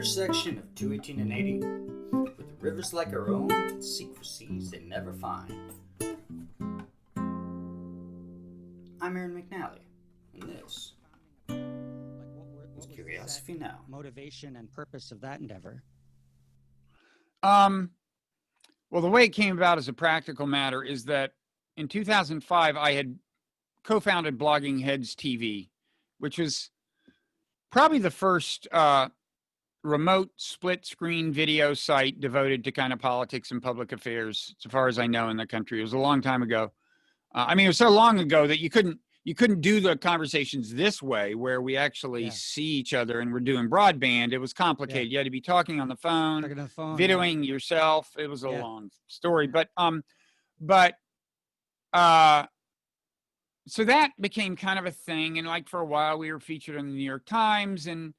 intersection of 218 and 80, with the rivers like our own that seek for seas they never find. I'm Aaron McNally, and this is Curiosity Now. Motivation and purpose of that endeavor. Well, the way it came about as a practical matter is that in 2005, I had co-founded Blogging Heads TV, which was probably the first remote split-screen video site devoted to kind of politics and public affairs, so far as I know, in the country. It was a long time ago. It was so long ago that you couldn't do the conversations this way, where we actually see each other and we're doing broadband. It was complicated. You had to be talking on the phone, videoing yourself. It was a long story, so that became kind of a thing. And like for a while, we were featured in the New York Times, and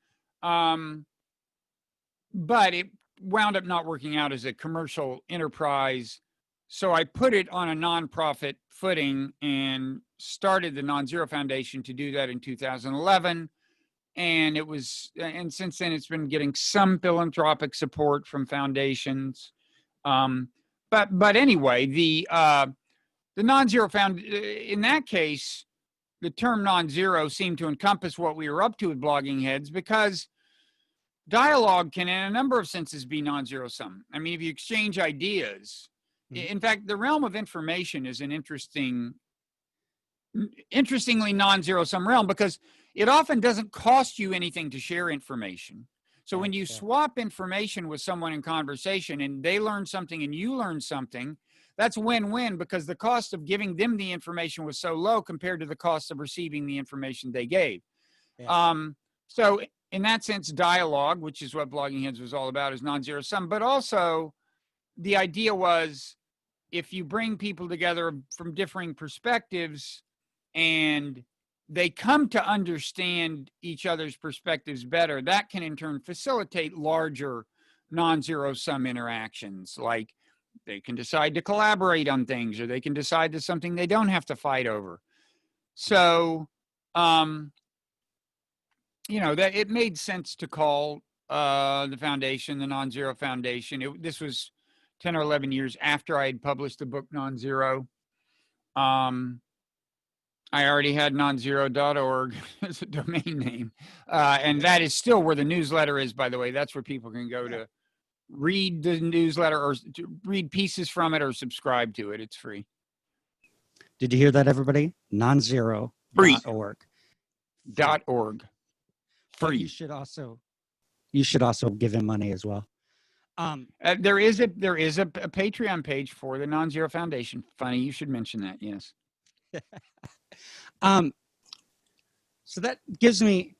but it wound up not working out as a commercial enterprise. So I put it on a nonprofit footing and started the Non-Zero Foundation to do that in 2011. And since then it's been getting some philanthropic support from foundations. But anyway, the Non-Zero in that case, the term non-zero seemed to encompass what we were up to with Blogging Heads, because dialogue can, in a number of senses, be non-zero sum. I mean, if you exchange ideas, in fact, the realm of information is an interestingly non-zero sum realm, because it often doesn't cost you anything to share information. So when you swap information with someone in conversation and they learn something and you learn something, that's win-win, because the cost of giving them the information was so low compared to the cost of receiving the information they gave. So in that sense, dialogue, which is what Blogging Heads was all about, is non-zero sum. But also the idea was, if you bring people together from differing perspectives and they come to understand each other's perspectives better, that can in turn facilitate larger non-zero sum interactions. Like they can decide to collaborate on things, or they can decide to something they don't have to fight over. So, that it made sense to call the foundation the Non-Zero Foundation. This was 10 or 11 years after I had published the book Non-Zero. I already had nonzero.org as a domain name. And that is still where the newsletter is, by the way. That's where people can go to read the newsletter, or to read pieces from it, or subscribe to it. It's free. Did you hear that, everybody? Nonzero.org. .org. Free. You should also give him money as well. There is a Patreon page for the Non-Zero Foundation. Funny you should mention that. Yes. So that gives me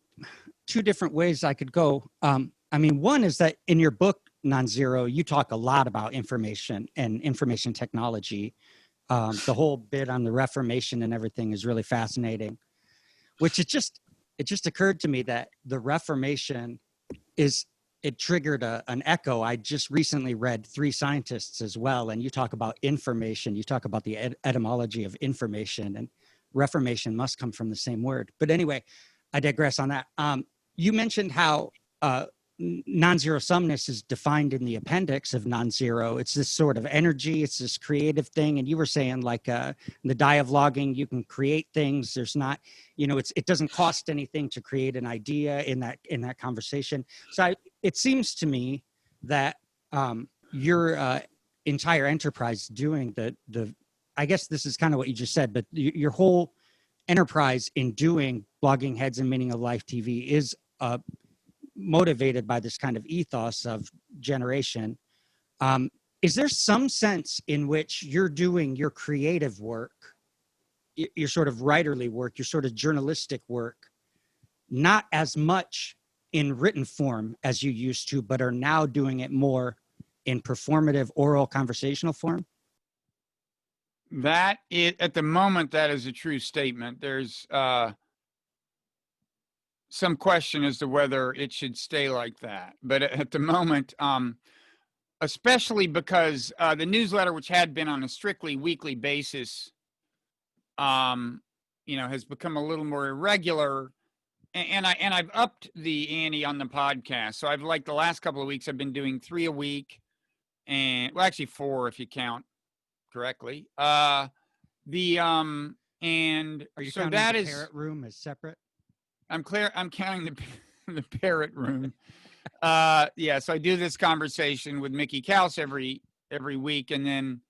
two different ways I could go. One is that in your book, Non-Zero, you talk a lot about information and information technology. The whole bit on the Reformation and everything is really fascinating, which it just occurred to me that the Reformation it triggered an echo. I just recently read Three Scientists as well, and you talk about information. You talk about the etymology of information, and reformation must come from the same word. But anyway, I digress on that. You mentioned how non-zero sumness is defined in the appendix of non-zero. It's this sort of energy. It's this creative thing. And you were saying, like in the dialoguing, you can create things. There's not, it doesn't cost anything to create an idea in that conversation. So it seems to me that your entire enterprise doing I guess this is kind of what you just said, but your whole enterprise in doing Blogging Heads and Meaning of Life TV is motivated by this kind of ethos of generation. Is there some sense in which you're doing your creative work, your sort of writerly work, your sort of journalistic work, not as much in written form as you used to, but are now doing it more in performative oral conversational form? That is, at the moment, that is a true statement. There's some question as to whether it should stay like that. But at the moment, especially because the newsletter, which had been on a strictly weekly basis, has become a little more irregular. and I've upped the ante on the podcast. So I've like the last couple of weeks I've been doing 3 a week, and well, actually 4 if you count correctly. And Are you so counting that the is parrot room as separate? I'm counting the parrot room. Yeah, so I do this conversation with Mickey Kaus every week, and then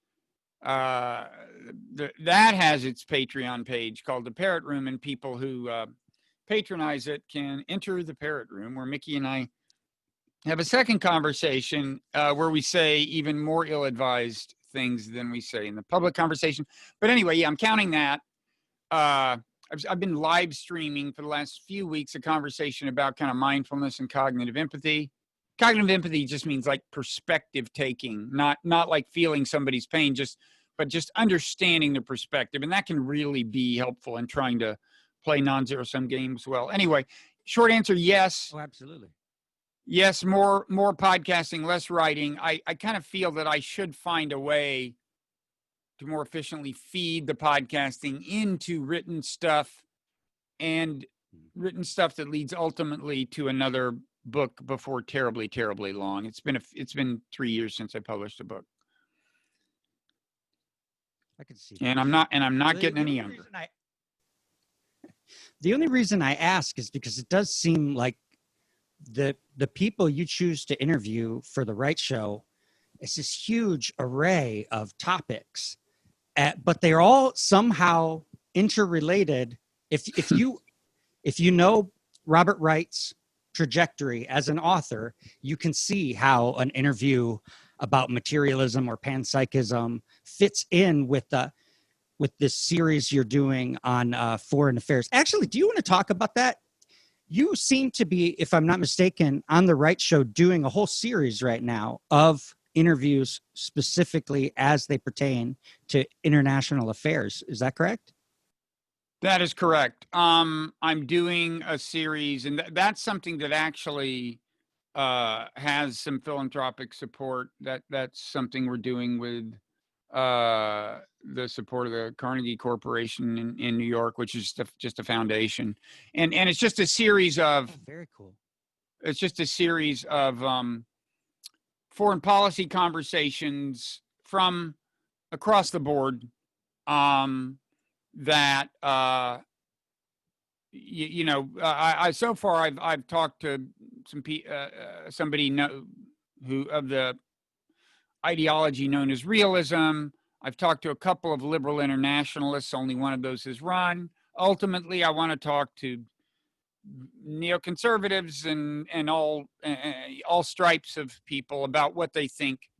that has its Patreon page called the Parrot Room, and people who patronize it can enter the Parrot Room, where Mickey and I have a second conversation where we say even more ill-advised things than we say in the public conversation. But anyway, yeah, I'm counting that. I've been live streaming for the last few weeks a conversation about kind of mindfulness and cognitive empathy. Cognitive empathy just means like perspective taking, not like feeling somebody's pain, but just understanding the perspective. And that can really be helpful in trying to play non-zero sum games well. Anyway, short answer, yes. Oh, absolutely. Yes, more podcasting, less writing. I kind of feel that I should find a way to more efficiently feed the podcasting into written stuff, and written stuff that leads ultimately to another book before terribly, terribly long. It's been 3 years since I published a book. I can see that. And I'm not getting any younger. The only reason I ask is because it does seem like the people you choose to interview for the Right Show is this huge array of topics, but they're all somehow interrelated. If you know Robert Wright's trajectory as an author, you can see how an interview about materialism or panpsychism fits in with this series you're doing on foreign affairs. Actually, do you want to talk about that? You seem to be, if I'm not mistaken, on the Right Show doing a whole series right now of interviews specifically as they pertain to international affairs. Is that correct? That is correct. I'm doing a series, and that's something that actually has some philanthropic support. That's something we're doing with the support of the Carnegie Corporation in New York, which is just a foundation, and it's just a series of very cool. It's just a series of foreign policy conversations from across the board. That I so far I've talked to somebody who of the ideology known as realism. I've talked to a couple of liberal internationalists. Only one of those has run. Ultimately, I want to talk to neoconservatives and all stripes of people about what they think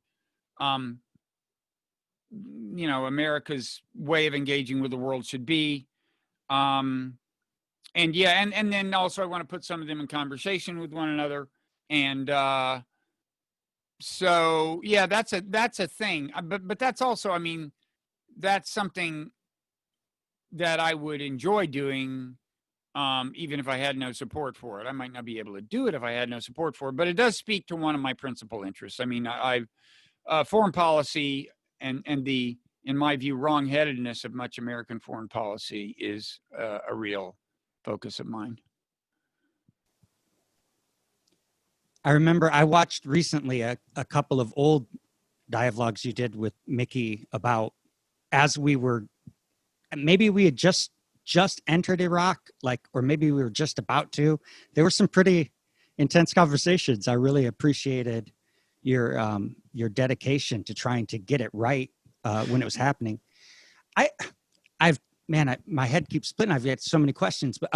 America's way of engaging with the world should be. And then also I want to put some of them in conversation with one another. And so, yeah, that's a thing. But that's also, I mean, that's something that I would enjoy doing, even if I had no support for it. I might not be able to do it if I had no support for it, but it does speak to one of my principal interests. I mean, foreign policy and the, in my view, wrong-headedness of much American foreign policy is a real focus of mine. I remember I watched recently a couple of old dialogues you did with Mickey about as we were, maybe we had just entered Iraq, or maybe we were just about to. There were some pretty intense conversations. I really appreciated your dedication to trying to get it right when it was happening. My head keeps splitting. I've got so many questions, but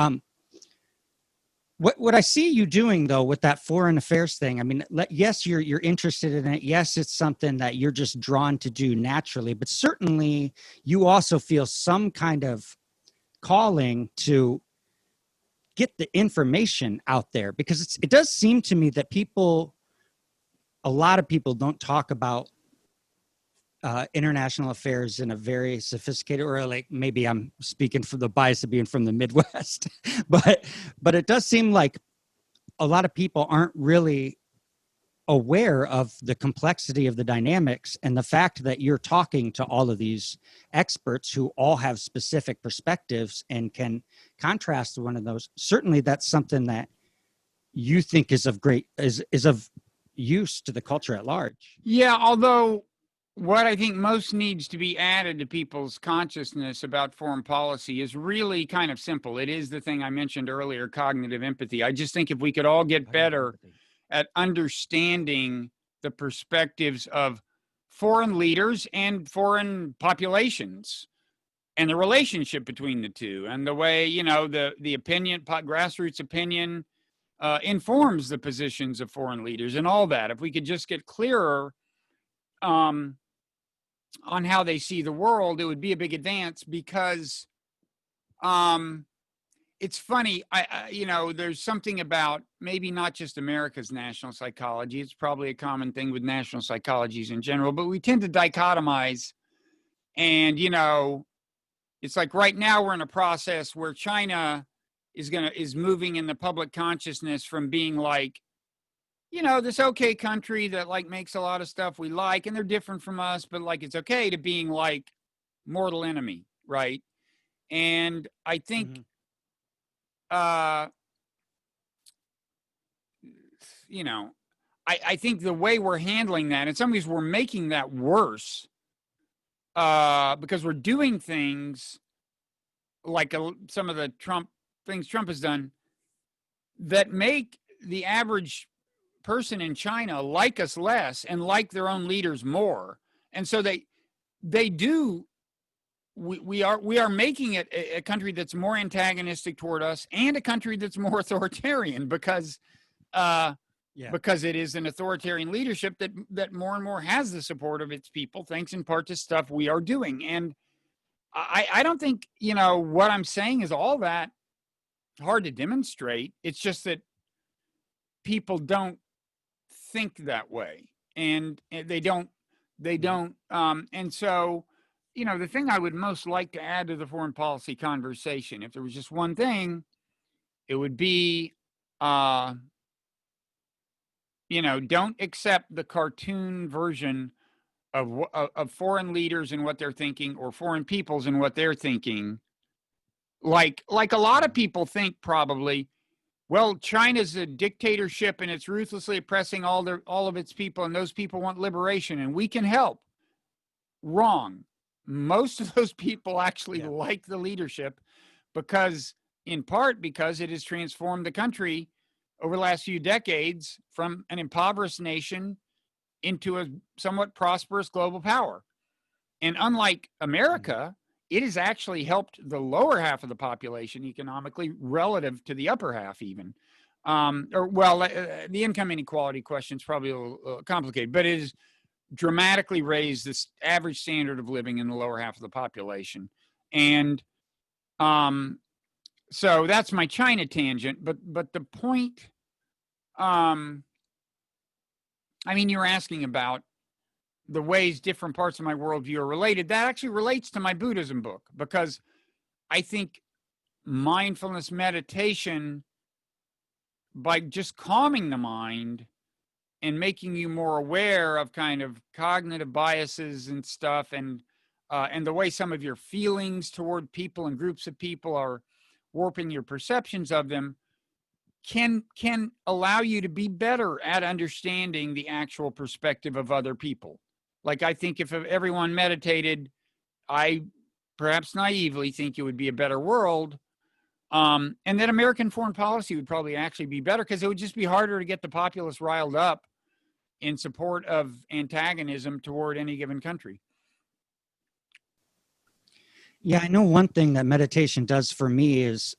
what I see you doing though with that foreign affairs thing, I mean, yes, you're interested in it. Yes, it's something that you're just drawn to do naturally, but certainly you also feel some kind of calling to get the information out there, because it does seem to me that a lot of people don't talk about international affairs in a very sophisticated, or like maybe I'm speaking from the bias of being from the Midwest, but it does seem like a lot of people aren't really aware of the complexity of the dynamics, and the fact that you're talking to all of these experts who all have specific perspectives and can contrast one of those. Certainly that's something that you think is of use to the culture at large. Yeah, although what I think most needs to be added to people's consciousness about foreign policy is really kind of simple. It is the thing I mentioned earlier, cognitive empathy. I just think if we could all get better at understanding the perspectives of foreign leaders and foreign populations and the relationship between the two, and the way, the opinion, grassroots opinion, informs the positions of foreign leaders and all that. If we could just get clearer on how they see the world, it would be a big advance, because it's funny. There's something about maybe not just America's national psychology. It's probably a common thing with national psychologies in general, but we tend to dichotomize. And, it's like right now we're in a process where China is moving in the public consciousness from being like, this okay country that like makes a lot of stuff we like, and they're different from us, but like it's okay, to being like mortal enemy, right? And I think, I think the way we're handling that, in some ways, we're making that worse, because we're doing things like some of the things Trump has done that make the average person in China like us less and like their own leaders more. And so we are making it a country that's more antagonistic toward us, and a country that's more authoritarian, because it is an authoritarian leadership that more and more has the support of its people, thanks in part to stuff we are doing. And I don't think, what I'm saying is all that hard to demonstrate. It's just that people don't think that way, and they don't. And so, the thing I would most like to add to the foreign policy conversation, if there was just one thing, it would be, don't accept the cartoon version of foreign leaders and what they're thinking, or foreign peoples and what they're thinking. Like a lot of people think, probably, well, China's a dictatorship and it's ruthlessly oppressing all of its people, and those people want liberation and we can help. Wrong. Most of those people actually like the leadership, in part because it has transformed the country over the last few decades from an impoverished nation into a somewhat prosperous global power. And unlike America, it has actually helped the lower half of the population economically relative to the upper half, even. The income inequality question is probably a little complicated, but it has dramatically raised this average standard of living in the lower half of the population. And so that's my China tangent. But the point, you were asking about the ways different parts of my worldview are related. That actually relates to my Buddhism book, because I think mindfulness meditation, by just calming the mind and making you more aware of kind of cognitive biases and stuff, and the way some of your feelings toward people and groups of people are warping your perceptions of them, can allow you to be better at understanding the actual perspective of other people. Like, I think if everyone meditated, I perhaps naively think it would be a better world. And that American foreign policy would probably actually be better, because it would just be harder to get the populace riled up in support of antagonism toward any given country. Yeah, I know one thing that meditation does for me is,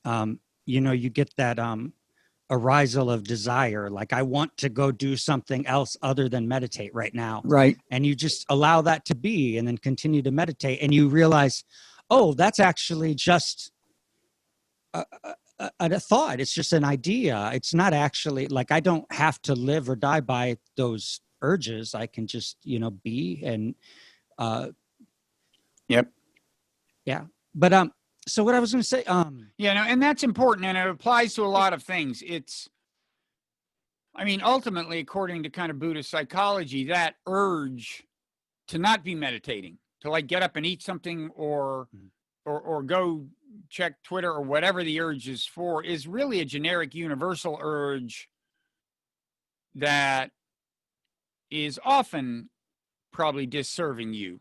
you get that arisal of desire. Like, I want to go do something else other than meditate right now. Right. And you just allow that to be, and then continue to meditate. And you realize, oh, that's actually just a thought. It's just an idea. It's not actually, like, I don't have to live or die by those urges. I can just, be. And Yep. Yeah. But so what I was going to say, and that's important, and it applies to a lot of things. It's I mean, ultimately, according to kind of Buddhist psychology, that urge to not be meditating, to like get up and eat something or go check Twitter or whatever the urge is for, is really a generic universal urge that is often probably disserving you.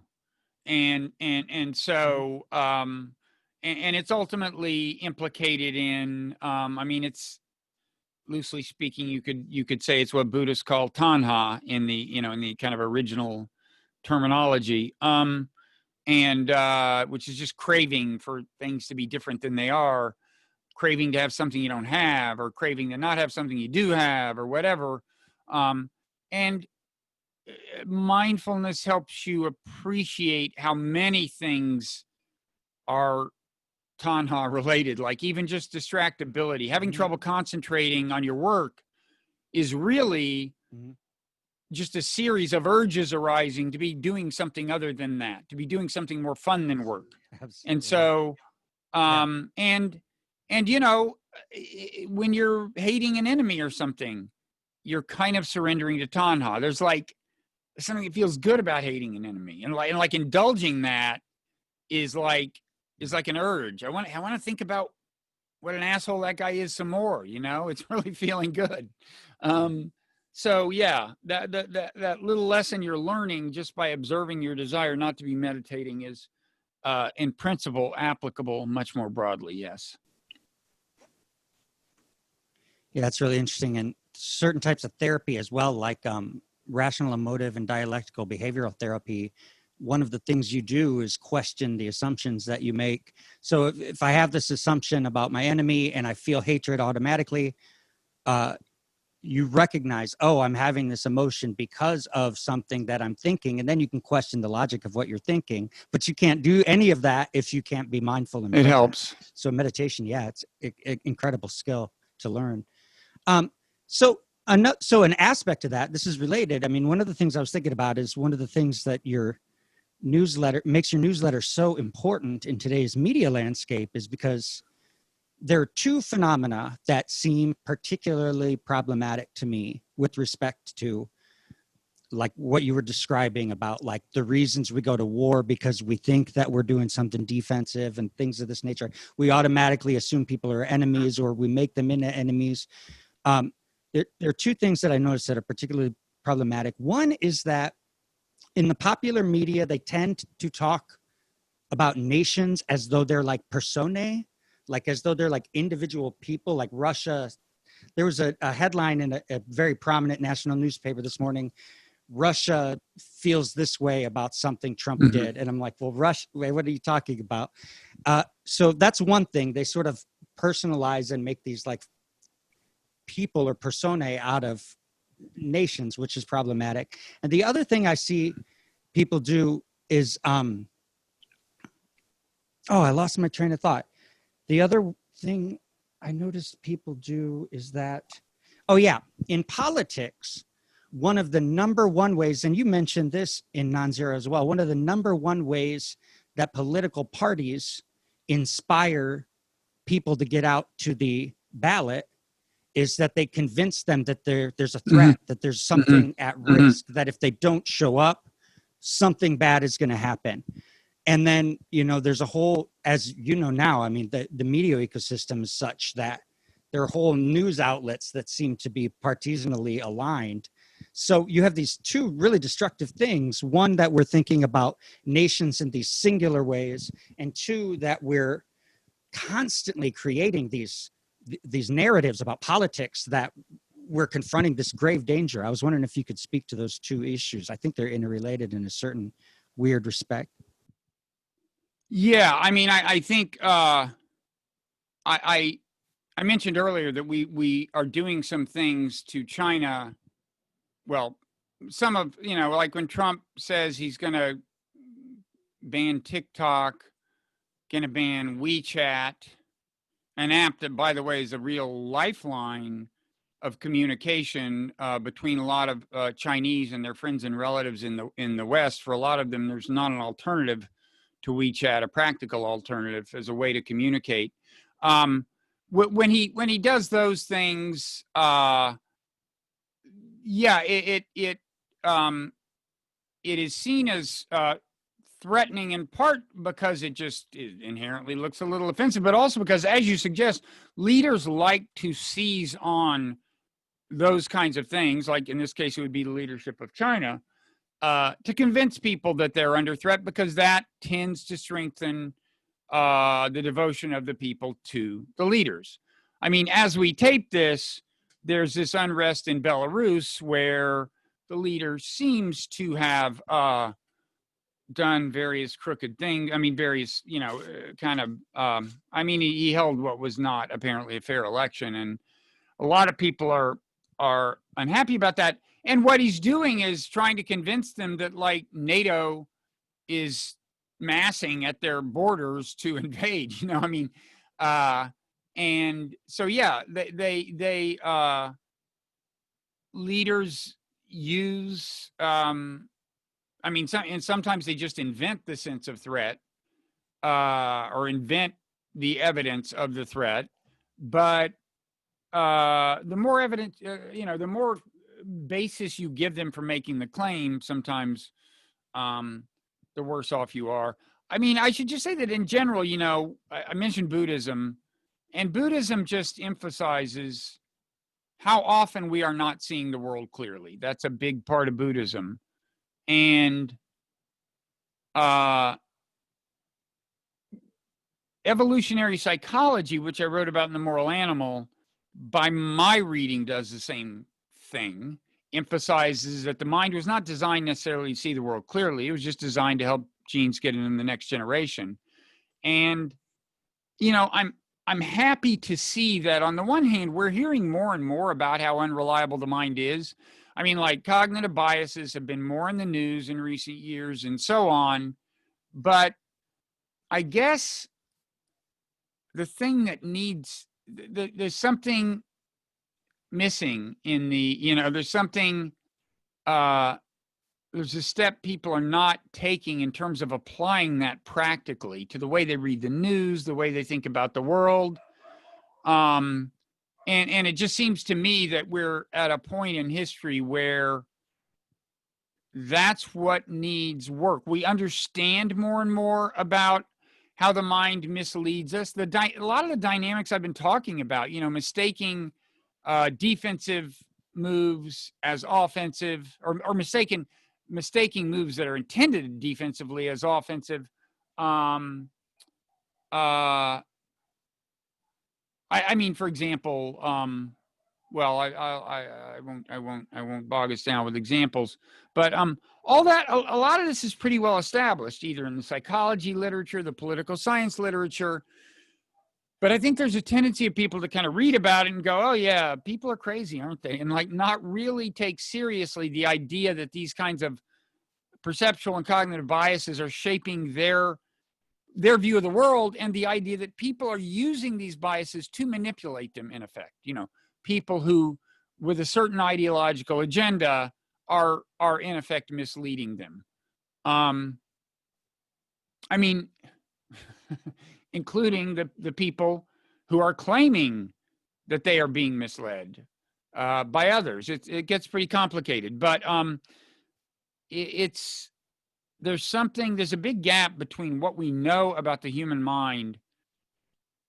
And so and it's ultimately implicated in I mean, it's loosely speaking, you could say it's what Buddhists call tanha in the in the kind of original terminology, and which is just craving for things to be different than they are, craving to have something you don't have, or craving to not have something you do have, or whatever. And mindfulness helps you appreciate how many things are tanha related, like even just distractibility. Having trouble concentrating on your work is really just a series of urges arising to be doing something other than that, to be doing something more fun than work. Absolutely. And so, and when you're hating an enemy or something, you're kind of surrendering to tanha. There's like something that feels good about hating an enemy, and like indulging that is like an urge. I want to think about what an asshole that guy is some more. It's really feeling good. So yeah, that little lesson you're learning just by observing your desire not to be meditating is, in principle, applicable much more broadly. Yes. Yeah, that's really interesting. And certain types of therapy as well, like rational emotive and dialectical behavioral therapy, one of the things you do is question the assumptions that you make. So if I have this assumption about my enemy and I feel hatred automatically, you recognize, oh, I'm having this emotion because of something that I'm thinking. And then you can question the logic of what you're thinking, but you can't do any of that if you can't be mindful. And it helps. So meditation, yeah, it's an incredible skill to learn. So an aspect of that, this is related. I mean, one of the things I was thinking about is one of the things that your newsletter makes your newsletter so important in today's media landscape is because there are two phenomena that seem particularly problematic to me with respect to like what you were describing about like the reasons we go to war because we think that we're doing something defensive and things of this nature. We automatically assume people are enemies or we make them into enemies. There are two things that I noticed that are particularly problematic. One is that in the popular media, they tend to talk about nations as though they're like personae, like as though they're like individual people, like Russia. There was a headline in a very prominent national newspaper this morning. Russia feels this way about something Trump did. And I'm like, well, Russia, what are you talking about? So that's one thing. They sort of personalize and make these like people or personae out of nations, which is problematic. And the other thing I see people do is, I lost my train of thought. The other thing I noticed people do is that, in politics, one of the number one ways, and you mentioned this in Non-Zero as well, one of the number one ways that political parties inspire people to get out to the ballot is that they convince them that there's a threat, that there's something at risk, that if they don't show up, something bad is going to happen. And then, there's a whole, as you know now, I mean, the media ecosystem is such that there are whole news outlets that seem to be partisanally aligned. So you have these two really destructive things. One, that we're thinking about nations in these singular ways, and two, that we're constantly creating these narratives about politics that we're confronting this grave danger. I was wondering if you could speak to those two issues. I think they're interrelated in a certain weird respect. Yeah, I mean, I think I mentioned earlier that we are doing some things to China. Well, some of, like when Trump says he's going to ban TikTok, going to ban WeChat, an app that, by the way, is a real lifeline of communication between a lot of Chinese and their friends and relatives in the West. For a lot of them, there's not an alternative to WeChat, a practical alternative as a way to communicate. When he does those things, yeah, it is seen as threatening in part because it inherently looks a little offensive, but also because, as you suggest, leaders like to seize on those kinds of things, like in this case, it would be the leadership of China, to convince people that they're under threat, because that tends to strengthen the devotion of the people to the leaders. I mean, as we tape this, there's this unrest in Belarus where the leader seems to have done various crooked things. I mean, various, kind of, I mean, he held what was not apparently a fair election. And a lot of people are unhappy about that. And what he's doing is trying to convince them that, like, NATO is massing at their borders to invade, I mean, and so, yeah, they leaders use, I mean, and sometimes they just invent the sense of threat, or invent the evidence of the threat. But the more evidence, the more basis you give them for making the claim, sometimes the worse off you are. I mean, I should just say that in general, I mentioned Buddhism, and Buddhism just emphasizes how often we are not seeing the world clearly. That's a big part of Buddhism. And evolutionary psychology, which I wrote about in The Moral Animal, by my reading, does the same thing. Emphasizes that the mind was not designed necessarily to see the world clearly. It was just designed to help genes get in the next generation. And, I'm happy to see that on the one hand, we're hearing more and more about how unreliable the mind is. I mean, like, cognitive biases have been more in the news in recent years and so on. But I guess the thing that needs, there's something missing in the, there's something, there's a step people are not taking in terms of applying that practically to the way they read the news, the way they think about the world. And it just seems to me that we're at a point in history where that's what needs work. We understand more and more about how the mind misleads us. A lot of the dynamics I've been talking about, mistaking defensive moves as offensive, or mistaking moves that are intended defensively as offensive. I mean, for example, well, I won't bog us down with examples, but all that, a lot of this is pretty well established, either in the psychology literature, the political science literature. But I think there's a tendency of people to kind of read about it and go, oh yeah, people are crazy, aren't they? And, like, not really take seriously the idea that these kinds of perceptual and cognitive biases are shaping their view of the world, and the idea that people are using these biases to manipulate them, in effect. People who, with a certain ideological agenda, are in effect misleading them. I mean, including the people who are claiming that they are being misled by others. It gets pretty complicated, but there's a big gap between what we know about the human mind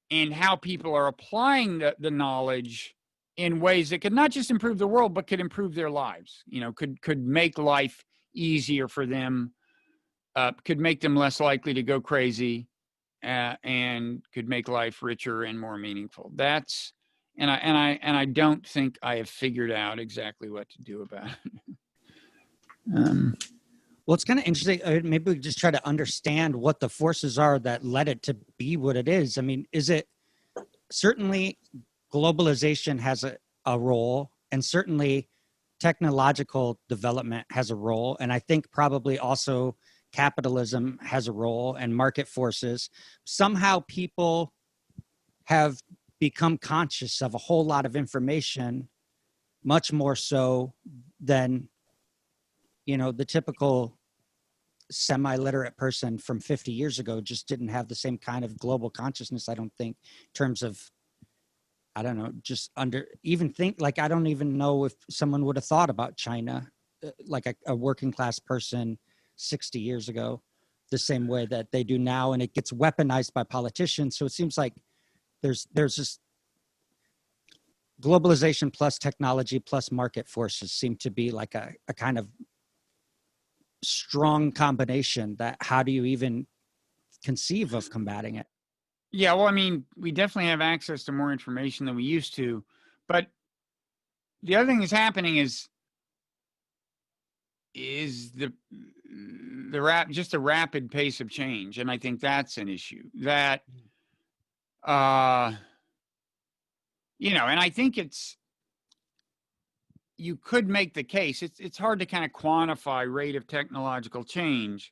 and how people are applying the knowledge in ways that could not just improve the world, but could improve their lives. Could make life easier for them, could make them less likely to go crazy, and could make life richer and more meaningful. And I don't think I have figured out exactly what to do about it. Well, it's kind of interesting. Maybe we just try to understand what the forces are that led it to be what it is. I mean, is it certainly globalization has a role, and certainly technological development has a role. And I think probably also capitalism has a role, and market forces. Somehow people have become conscious of a whole lot of information, much more so than, the typical semi-literate person from 50 years ago just didn't have the same kind of global consciousness, I don't think, in terms of I don't know, just even think, like, I don't even know if someone would have thought about China, like a working class person 60 years ago, the same way that they do now. And it gets weaponized by politicians. So it seems like there's this globalization plus technology plus market forces seem to be like a kind of strong combination that how do you even conceive of combating it? Yeah, well, I mean, we definitely have access to more information than we used to, but the other thing that's happening is the just a rapid pace of change, and I think that's an issue that you know, and I think you could make the case. It's hard to kind of quantify rate of technological change,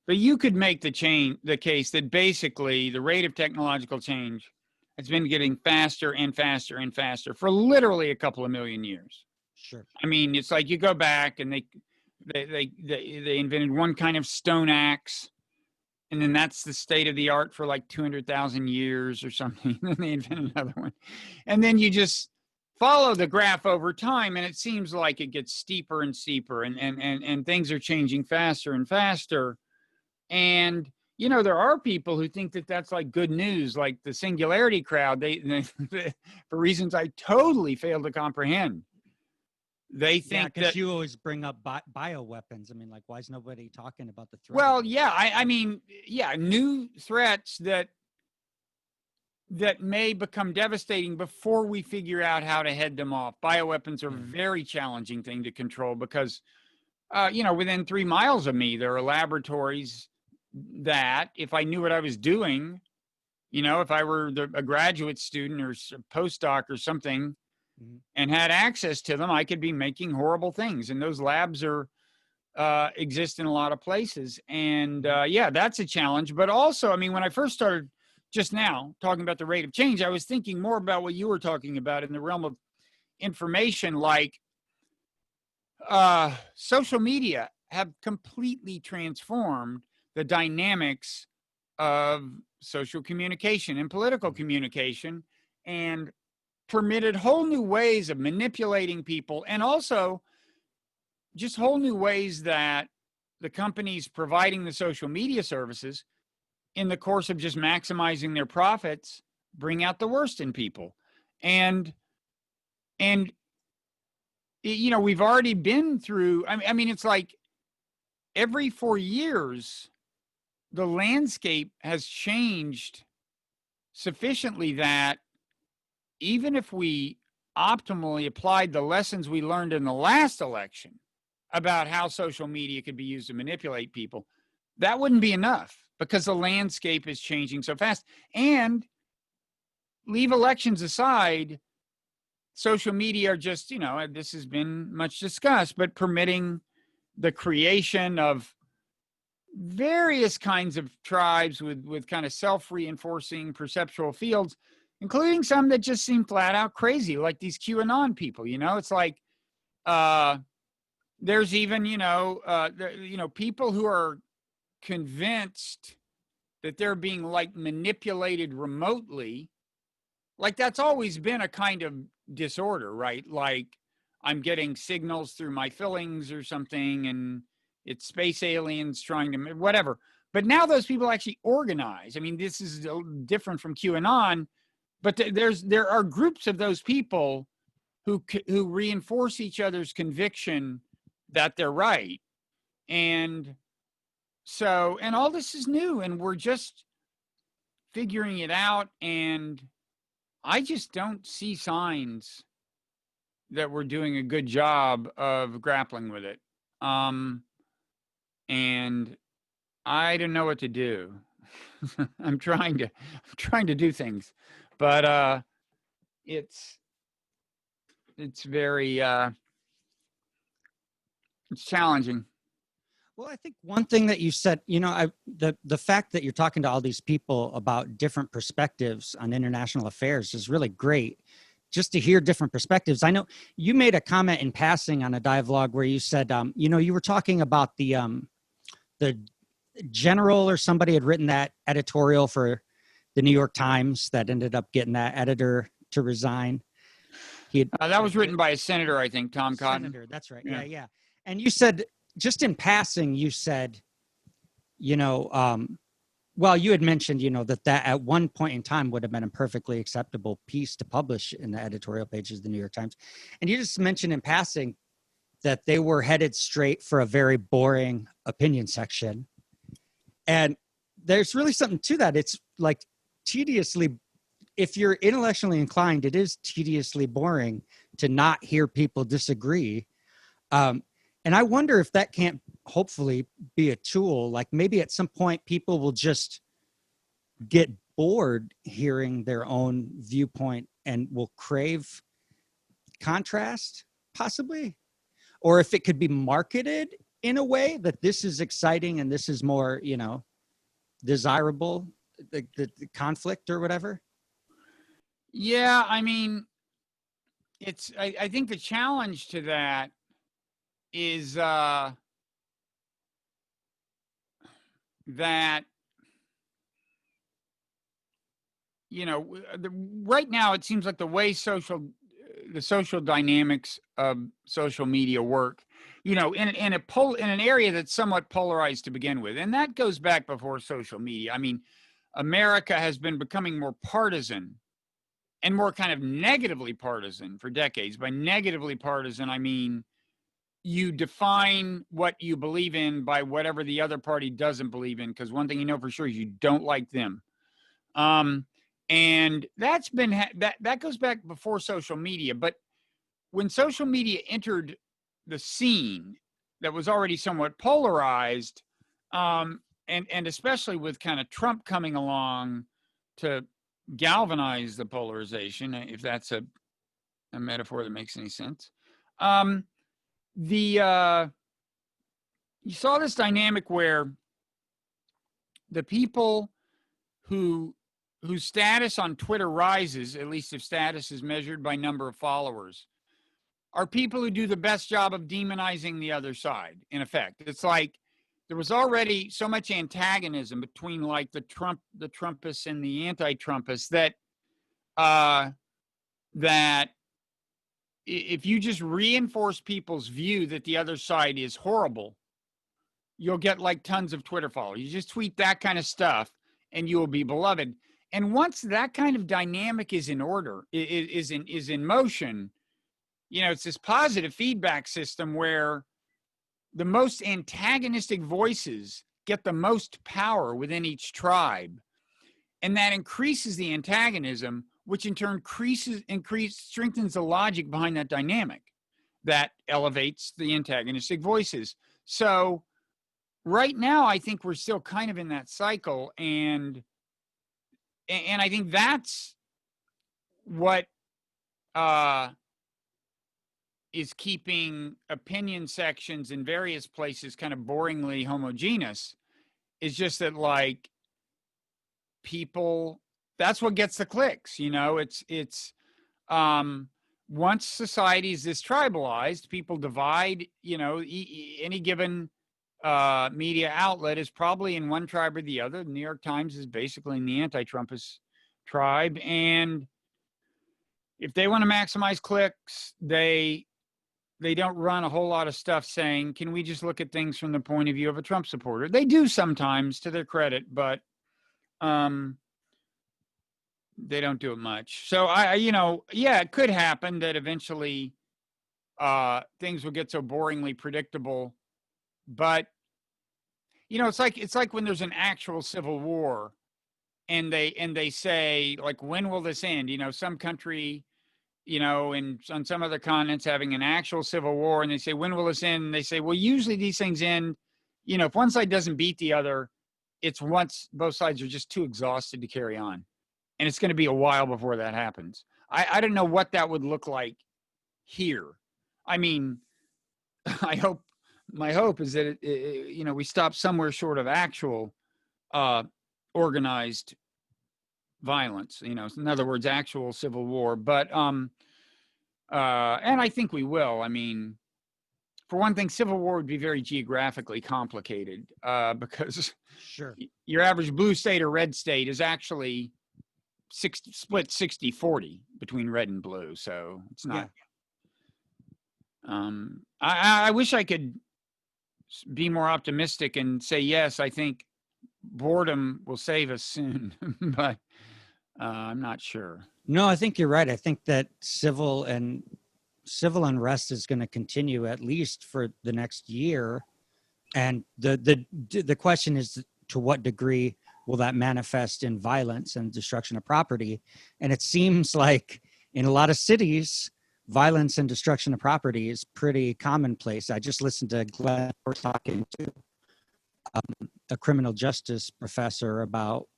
but you could make the case that basically the rate of technological change has been getting faster and faster and faster for literally a couple of million years. Sure. I mean, it's like you go back and they invented one kind of stone axe, and then that's the state of the art for like 200,000 years or something. And then they invented another one, and then you just follow the graph over time, and it seems like it gets steeper and steeper, and things are changing faster and faster. And you know, there are people who think that that's like good news, like the singularity crowd. They for reasons I totally fail to comprehend. They think that you always bring up bioweapons. I mean, like, why is nobody talking about the threat? Well, yeah, I mean, yeah, new threats that may become devastating before we figure out how to head them off. Bioweapons are a very challenging thing to control because, you know, within 3 miles of me, there are laboratories that if I knew what I was doing, you know, if I were a graduate student or a postdoc or something and had access to them, I could be making horrible things. And those labs exist in a lot of places. And yeah, that's a challenge. But also, I mean, when I first started just now talking about the rate of change, I was thinking more about what you were talking about in the realm of information, like social media have completely transformed the dynamics of social communication and political communication, and permitted whole new ways of manipulating people, and also just whole new ways that the companies providing the social media services, in the course of just maximizing their profits, bring out the worst in people. And you know, we've already been through, I mean, it's like every 4 years, the landscape has changed sufficiently that even if we optimally applied the lessons we learned in the last election about how social media could be used to manipulate people, that wouldn't be enough because the landscape is changing so fast. And leave elections aside, social media are just, you know, this has been much discussed, but permitting the creation of various kinds of tribes with kind of self-reinforcing perceptual fields, including some that just seem flat out crazy, like these QAnon people. You know, it's like there's even, you know, people who are convinced that they're being like manipulated remotely. Like that's always been a kind of disorder, right? Like I'm getting signals through my fillings or something, and it's space aliens trying to whatever. But now those people actually organize. I mean, this is different from QAnon, but there are groups of those people who reinforce each other's conviction that they're right. And so, and all this is new, and we're just figuring it out. And I just don't see signs that we're doing a good job of grappling with it. And I don't know what to do. I'm trying to do things, but it's very it's challenging. Well, I think one thing that you said, you know, the fact that you're talking to all these people about different perspectives on international affairs is really great. Just to hear different perspectives. I know you made a comment in passing on a dialogue where you said, you know, you were talking about the general or somebody had written that editorial for the New York Times that ended up getting that editor to resign. He had, that was written by a senator, I think, Tom Cotton. Senator, that's right. Yeah. And you said, just in passing, you said, well, you had mentioned, that at one point in time would have been a perfectly acceptable piece to publish in the editorial pages of the New York Times. And you just mentioned in passing that they were headed straight for a very boring opinion section. And there's really something to that. It's like tediously, if you're intellectually inclined, it is tediously boring to not hear people disagree. And I wonder if that can't hopefully be a tool. Like maybe at some point people will just get bored hearing their own viewpoint and will crave contrast, possibly. Or if it could be marketed in a way that this is exciting and this is more, desirable, the conflict or whatever. Yeah, I mean, I think the challenge to that is that right now it seems like the way the social dynamics of social media work, in an area that's somewhat polarized to begin with, and that goes back before social media. I mean, America has been becoming more partisan and more kind of negatively partisan for decades. By negatively partisan, I mean you define what you believe in by whatever the other party doesn't believe in, because one thing you know for sure is you don't like them. And that's been that goes back before social media. But when social media entered the scene that was already somewhat polarized, and especially with kind of Trump coming along to galvanize the polarization, if that's a metaphor that makes any sense, you saw this dynamic where the people whose status on Twitter rises, at least if status is measured by number of followers, are people who do the best job of demonizing the other side, in effect. It's like there was already so much antagonism between like the Trumpists and the anti-Trumpists that if you just reinforce people's view that the other side is horrible, you'll get like tons of Twitter followers. You just tweet that kind of stuff and you will be beloved. And once that kind of dynamic is in order, is in motion, it's this positive feedback system where the most antagonistic voices get the most power within each tribe. And that increases the antagonism, which in turn strengthens the logic behind that dynamic that elevates the antagonistic voices. So right now, I think we're still kind of in that cycle. And I think that's what is keeping opinion sections in various places kind of boringly homogeneous. Is just that like people, that's what gets the clicks. It's once society is this tribalized, people divide, any given media outlet is probably in one tribe or the other. The New York Times is basically in the anti-Trumpist tribe. And if they want to maximize clicks, they don't run a whole lot of stuff saying, can we just look at things from the point of view of a Trump supporter? They do sometimes, to their credit, but they don't do it much. So it could happen that eventually things will get so boringly predictable. But it's like when there's an actual civil war, and they say like, when will this end? Some country, and on some other continents having an actual civil war, and they say, when will this end? And they say, well, usually these things end, if one side doesn't beat the other, it's once both sides are just too exhausted to carry on. And it's going to be a while before that happens. I don't know what that would look like here. I mean, my hope is that we stop somewhere short of actual organized violence, in other words, actual civil war. But and I think we will. I mean, for one thing, civil war would be very geographically complicated because sure, your average blue state or red state is actually split 60-40 between red and blue. So it's not. I wish I could be more optimistic and say, yes, I think boredom will save us soon, but I'm not sure. No, I think you're right. I think that civil unrest is going to continue at least for the next year. And the question is, to what degree will that manifest in violence and destruction of property? And it seems like in a lot of cities, violence and destruction of property is pretty commonplace. I just listened to Glenn talking to a criminal justice professor about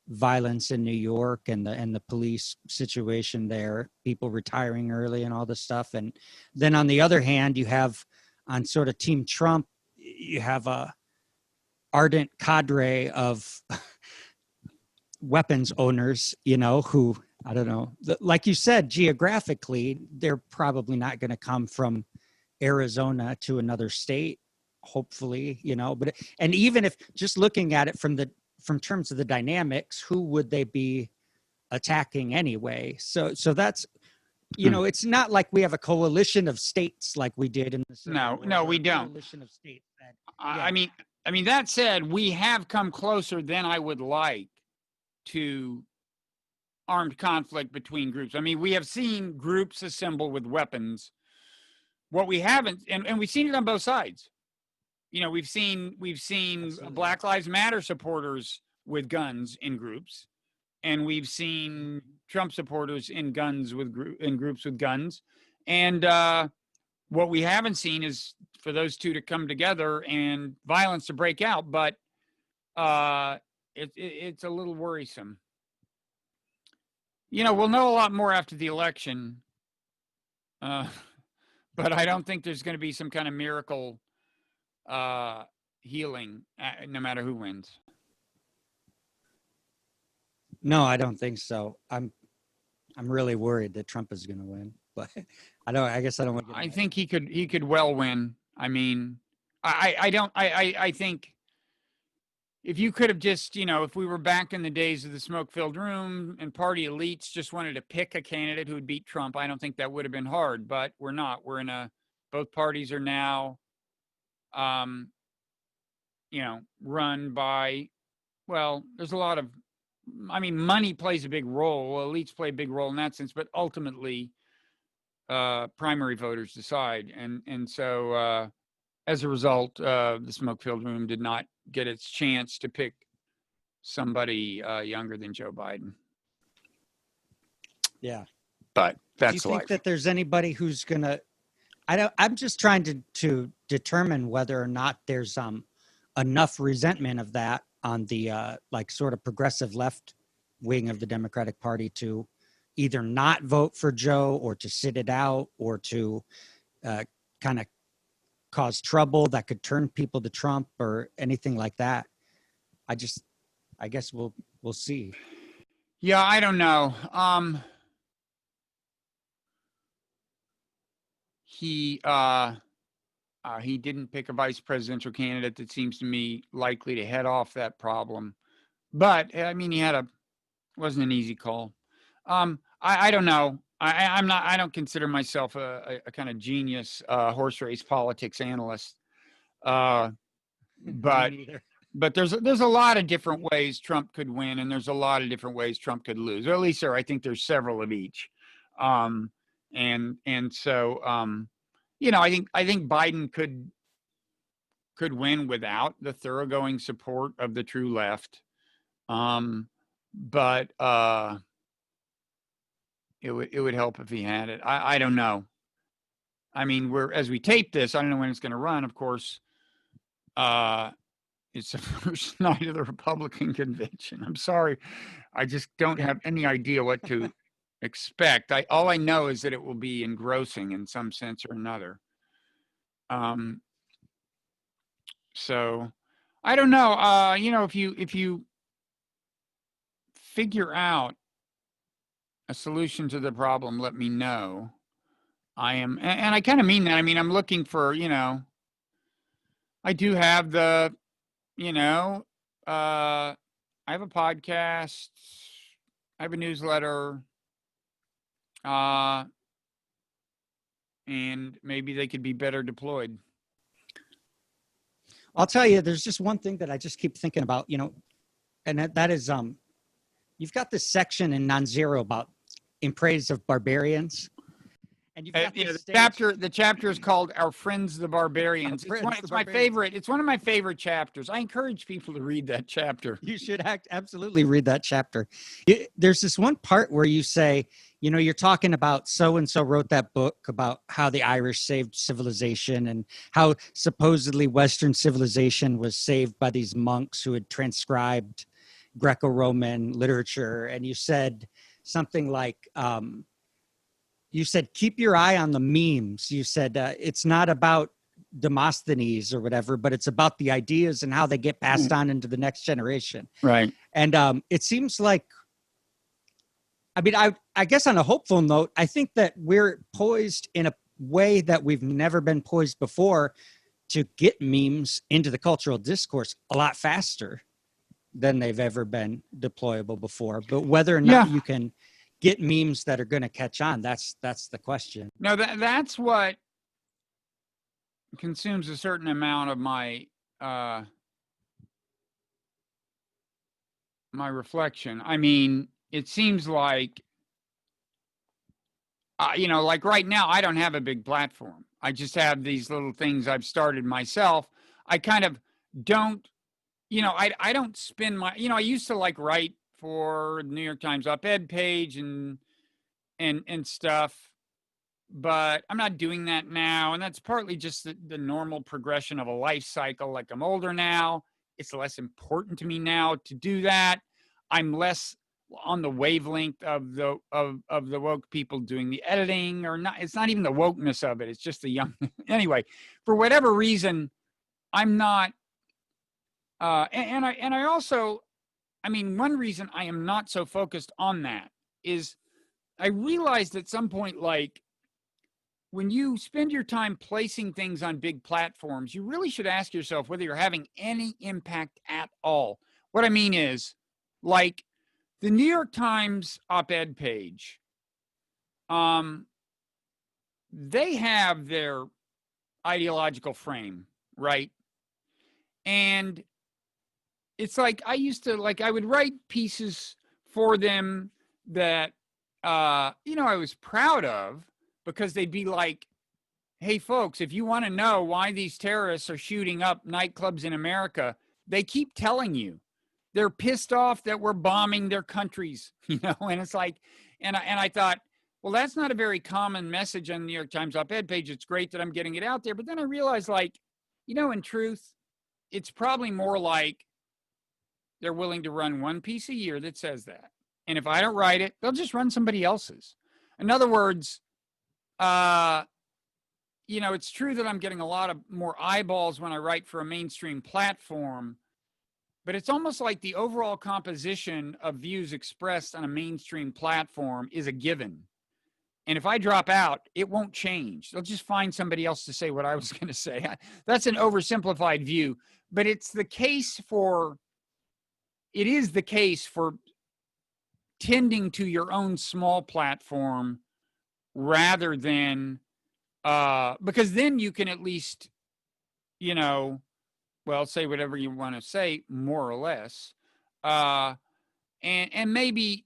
violence in New York and the police situation there, people retiring early and all this stuff. And then on the other hand, you have on sort of Team Trump, you have a ardent cadre of weapons owners, who, I don't know, like you said, geographically, they're probably not going to come from Arizona to another state, hopefully, but, and even if just looking at it from terms of the dynamics, who would they be attacking anyway? So that's, it's not like we have a coalition of states like we did in the Civil War. No, we don't. Coalition of states. I mean, that said, we have come closer than I would like to armed conflict between groups. I mean, we have seen groups assemble with weapons. What we haven't, and we've seen it on both sides. We've seen Absolutely. Black Lives Matter supporters with guns in groups, and we've seen Trump supporters in groups with guns. And what we haven't seen is for those two to come together and violence to break out. But it's a little worrisome. We'll know a lot more after the election, but I don't think there's going to be some kind of miracle healing no matter who wins. No, I don't think so. I'm really worried that Trump is going to win, but I guess I don't want to. I think he could well win. I mean, I think if you could have just, if we were back in the days of the smoke-filled room and party elites just wanted to pick a candidate who would beat Trump, I don't think that would have been hard, but we're not. We're in both parties are now, run by, well, there's a lot of, money plays a big role. Elites play a big role in that sense, but ultimately, primary voters decide. And so, as a result, the smoke-filled room did not get its chance to pick somebody younger than Joe Biden. Yeah, but that's. Do you think that there's anybody who's gonna? I'm just trying to determine whether or not there's enough resentment of that on the sort of progressive left wing of the Democratic Party to either not vote for Joe or to sit it out or to kind of cause trouble that could turn people to Trump or anything like that. I guess we'll see. Yeah, I don't know. He didn't pick a vice presidential candidate that seems to me likely to head off that problem. But it wasn't an easy call. I don't know. I don't consider myself a kind of genius horse race politics analyst. But there's a lot of different ways Trump could win, and there's a lot of different ways Trump could lose. Or at least I think there's several of each. And so I think Biden could win without the thoroughgoing support of the true left. But it would help if he had it. I don't know. As we tape this, I don't know when it's going to run. Of course, it's the first night of the Republican convention. I'm sorry, I just don't have any idea what to expect. All I know is that it will be engrossing in some sense or another. So I don't know. If you figure out a solution to the problem, let me know. And I kind of mean that. I'm looking for, I do have I have a podcast. I have a newsletter. And maybe they could be better deployed. I'll tell you, there's just one thing that I just keep thinking about, and that is, you've got this section in Non-Zero about in praise of barbarians. And you've got the chapter is called "Our Friends the Barbarians." It's my favorite. It's one of my favorite chapters. I encourage people to read that chapter. You should absolutely read that chapter. There's this one part where you say, you're talking about so and so wrote that book about how the Irish saved civilization and how supposedly Western civilization was saved by these monks who had transcribed Greco-Roman literature. And you said something like, you said, keep your eye on the memes. You said, it's not about Demosthenes or whatever, but it's about the ideas and how they get passed on into the next generation. Right. And it seems like, I guess on a hopeful note, I think that we're poised in a way that we've never been poised before to get memes into the cultural discourse a lot faster than they've ever been deployable before. But whether or not you can get memes that are going to catch on, that's the question. No, that's what consumes a certain amount of my my reflection. I mean, it seems like like right now I don't have a big platform. I just have these little things I've started myself. I kind of don't, I don't spend my, I used to like write for the New York Times op-ed page and stuff, but I'm not doing that now. And that's partly just the normal progression of a life cycle. Like I'm older now. It's less important to me now to do that. I'm less on the wavelength of the woke people doing the editing, or not. It's not even the wokeness of it. It's just the young. Anyway, for whatever reason, I'm not. And I also, one reason I am not so focused on that is I realized at some point, like, when you spend your time placing things on big platforms, you really should ask yourself whether you're having any impact at all. What I mean is, like, the New York Times op-ed page, they have their ideological frame, right? And it's like I used to, like, I would write pieces for them that, I was proud of, because they'd be like, hey, folks, if you want to know why these terrorists are shooting up nightclubs in America, they keep telling you. They're pissed off that we're bombing their countries, and it's like, and I thought, well, that's not a very common message on the New York Times op-ed page. It's great that I'm getting it out there. But then I realized, like, in truth, it's probably more like they're willing to run one piece a year that says that. And if I don't write it, they'll just run somebody else's. In other words, it's true that I'm getting a lot of more eyeballs when I write for a mainstream platform, but it's almost like the overall composition of views expressed on a mainstream platform is a given. And if I drop out, it won't change. They'll just find somebody else to say what I was going to say. That's an oversimplified view, but it is the case for tending to your own small platform rather than, because then you can at least, say whatever you want to say, more or less. And maybe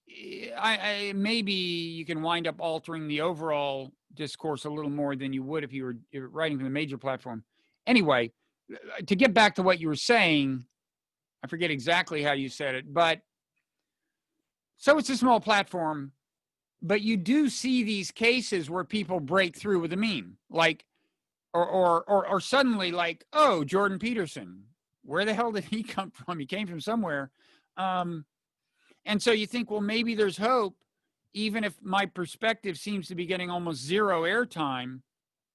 maybe you can wind up altering the overall discourse a little more than you would if you were writing from the major platform. Anyway, to get back to what you were saying, I forget exactly how you said it, but so it's a small platform, but you do see these cases where people break through with a meme, like, or suddenly, like, oh, Jordan Peterson, where the hell did he come from? He came from somewhere. And so you think, well, maybe there's hope, even if my perspective seems to be getting almost zero airtime,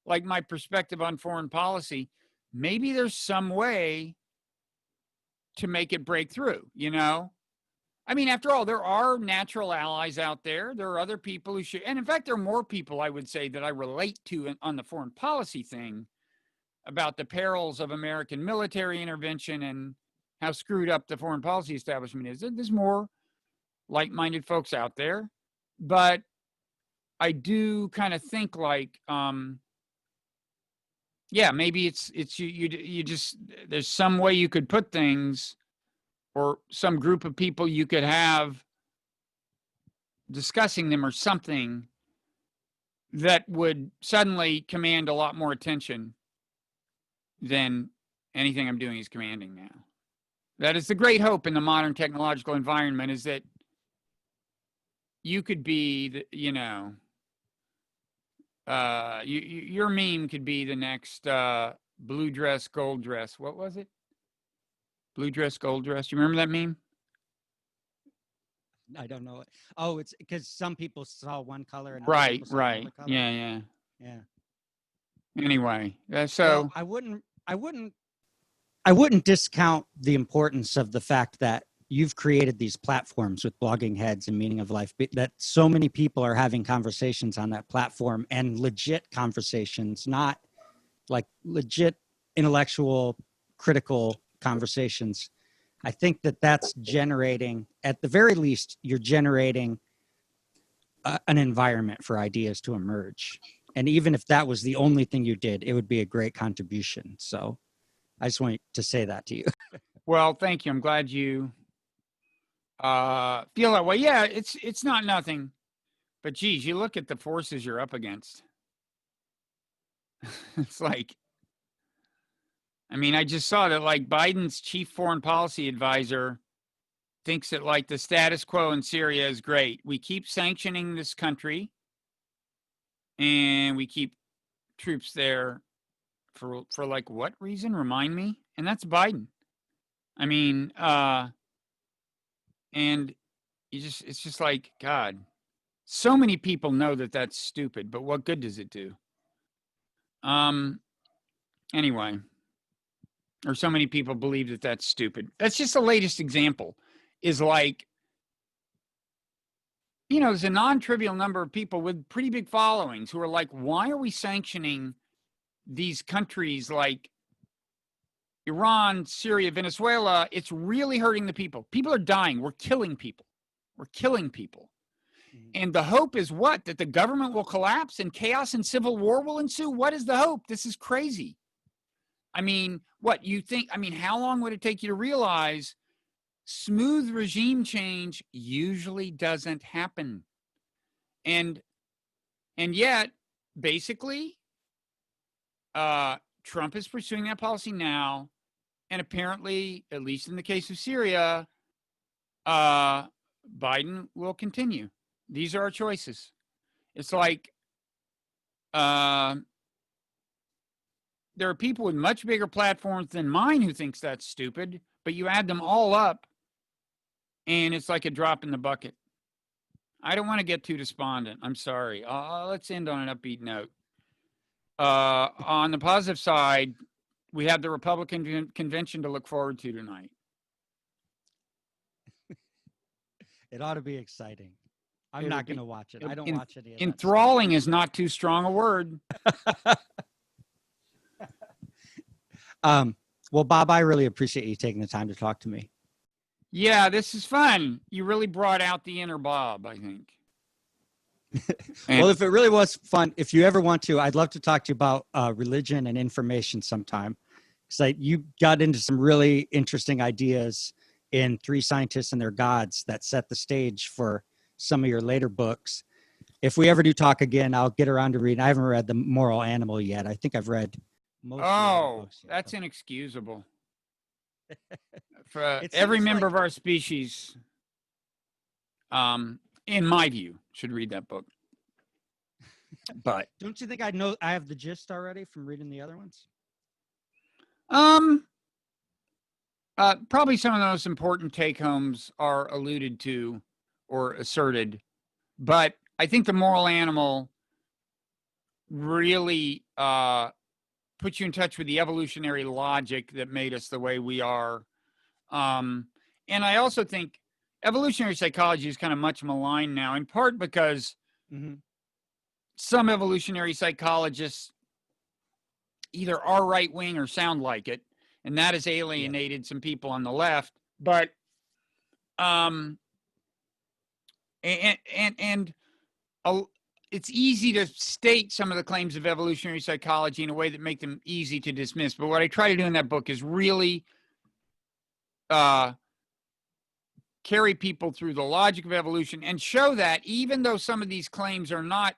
like my perspective on foreign policy. Maybe there's some way to make it break through, after all, there are natural allies out there. There are other people who should, and in fact, there are more people, I would say, that I relate to on the foreign policy thing about the perils of American military intervention and how screwed up the foreign policy establishment is. There's more like-minded folks out there, but I do kind of think like, yeah, maybe it's you just, there's some way you could put things, or some group of people you could have discussing them or something that would suddenly command a lot more attention than anything I'm doing is commanding now. That is the great hope in the modern technological environment, is that you could be, your meme could be the next blue dress, gold dress. What was it? Blue dress, gold dress. You remember that meme? I don't know. Oh, it's because some people saw one color and other Right, people saw right. another color. Yeah. Yeah. Anyway, so Well, I wouldn't discount the importance of the fact that you've created these platforms with Blogging Heads and Meaning of Life, that so many people are having conversations on that platform, and legit conversations, not like legit intellectual, critical conversations. I think that that's generating, at the very least, you're generating an environment for ideas to emerge. And even if that was the only thing you did, it would be a great contribution. So I just want to say that to you. well, thank you. I'm glad you feel that way. Yeah, it's not nothing, but geez, you look at the forces you're up against. It's like, I mean, I just saw that like Biden's chief foreign policy advisor thinks that like the status quo in Syria is great. We keep sanctioning this country and we keep troops there for like what reason? Remind me. And that's Biden. I mean, and it's just like, God, so many people know that that's stupid, but what good does it do? Anyway, or so many people believe that that's stupid. That's just the latest example, is like, there's a non-trivial number of people with pretty big followings who are like, why are we sanctioning these countries like Iran, Syria, Venezuela? It's really hurting the people. People are dying. We're killing people. And the hope is what? That the government will collapse and chaos and civil war will ensue? What is the hope? This is crazy. I mean, what you think? I mean, how long would it take you to realize smooth regime change usually doesn't happen? And yet, basically, Trump is pursuing that policy now. And apparently, at least in the case of Syria, Biden will continue. These are our choices. It's like, there are people with much bigger platforms than mine who thinks that's stupid, but you add them all up and it's like a drop in the bucket. I don't want to get too despondent. I'm sorry. Let's end on an upbeat note. On the positive side, we have the Republican convention to look forward to tonight. It ought to be exciting. I'm not going to watch it. I don't watch any of that Enthralling is not too strong a word. Well, Bob, I really appreciate you taking the time to talk to me. Yeah, this is fun. You really brought out the inner Bob, I think. Well, if it really was fun, if you ever want to, I'd love to talk to you about religion and information sometime. Because you got into some really interesting ideas in Three Scientists and Their Gods that set the stage for some of your later books. If we ever do talk again, I'll get around to reading. I haven't read The Moral Animal yet. I think I've read most of the books yet, that's inexcusable. For It every seems member like- of our species, in my view, should read that book. But don't you think I have the gist already from reading the other ones? probably some of the most important take-homes are alluded to or asserted, but I think The Moral Animal really puts you in touch with the evolutionary logic that made us the way we are. And I also think evolutionary psychology is kind of much maligned now, in part because some evolutionary psychologists either are right-wing or sound like it, and that has alienated some people on the left. But and it's easy to state some of the claims of evolutionary psychology in a way that make them easy to dismiss. But what I try to do in that book is really carry people through the logic of evolution and show that even though some of these claims are not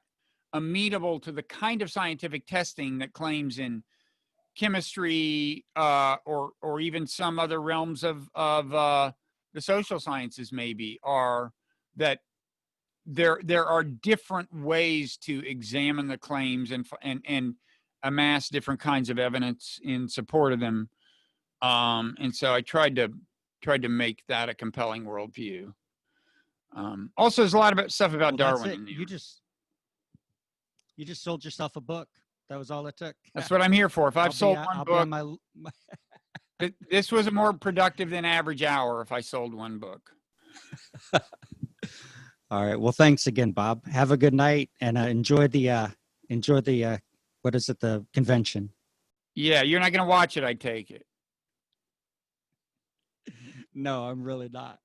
amenable to the kind of scientific testing that claims in chemistry or even some other realms of the social sciences maybe, are that there are different ways to examine the claims and amass different kinds of evidence in support of them. And so I tried to make that a compelling worldview. Also, there's a lot of stuff about Darwin in there. You just sold yourself a book. That was all it took. That's what I'm here for. If I've sold one book, this was a more productive than average hour if I sold one book. All right. Well, thanks again, Bob. Have a good night and enjoy the what is it? The convention. Yeah, you're not going to watch it, I take it. No, I'm really not.